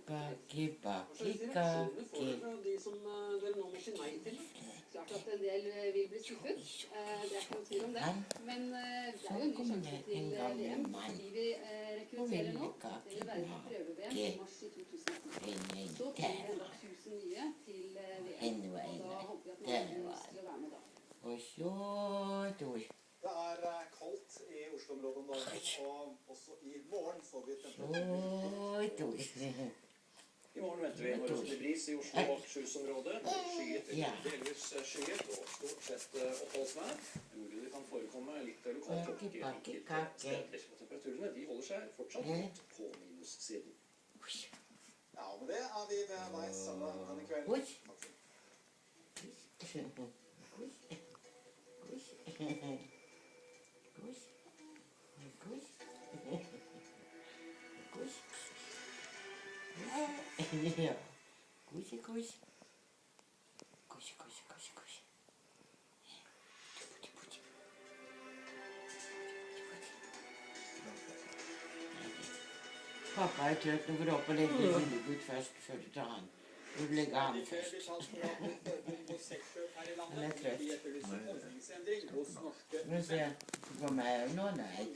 Kake, bake, Reaksjonene får kake. dere fra de som dere nå må si nei til. Klart at en del vil bli skuffet. Det er ikke noe tvil om det. Men det er jo en ny sjanse til VM. De vi rekrutterer nå, det vil være til prøve-VM i mars i 2010. Så kommer det enda 1000 nye til VM. Og da håper vi at mange har lyst til å være med da. Og så, Det er kaldt i Oslo-området om dagen, og også i morgen får vi temperatur. I morgen venter vi nordøstlig bris i Oslo og Akershus-området. Skyet eller delvis skyet og stort sett oppholdsvær. Mulig det kan forekomme litt lokalt tørke enkelte steder. Temperaturene de holder seg fortsatt godt på minussiden. Ja, med det er vi ved veis ende denne kvelden. Oi. Ja. Kusje, kusje. Kusje, kusje, kusje, kusje. Putti, putti. Pappa har tørt å gå opp og legge Lillegutt først, før du tar han. Du legger han først. Han er trøtt. Skal vi se, på meg nå? Nei.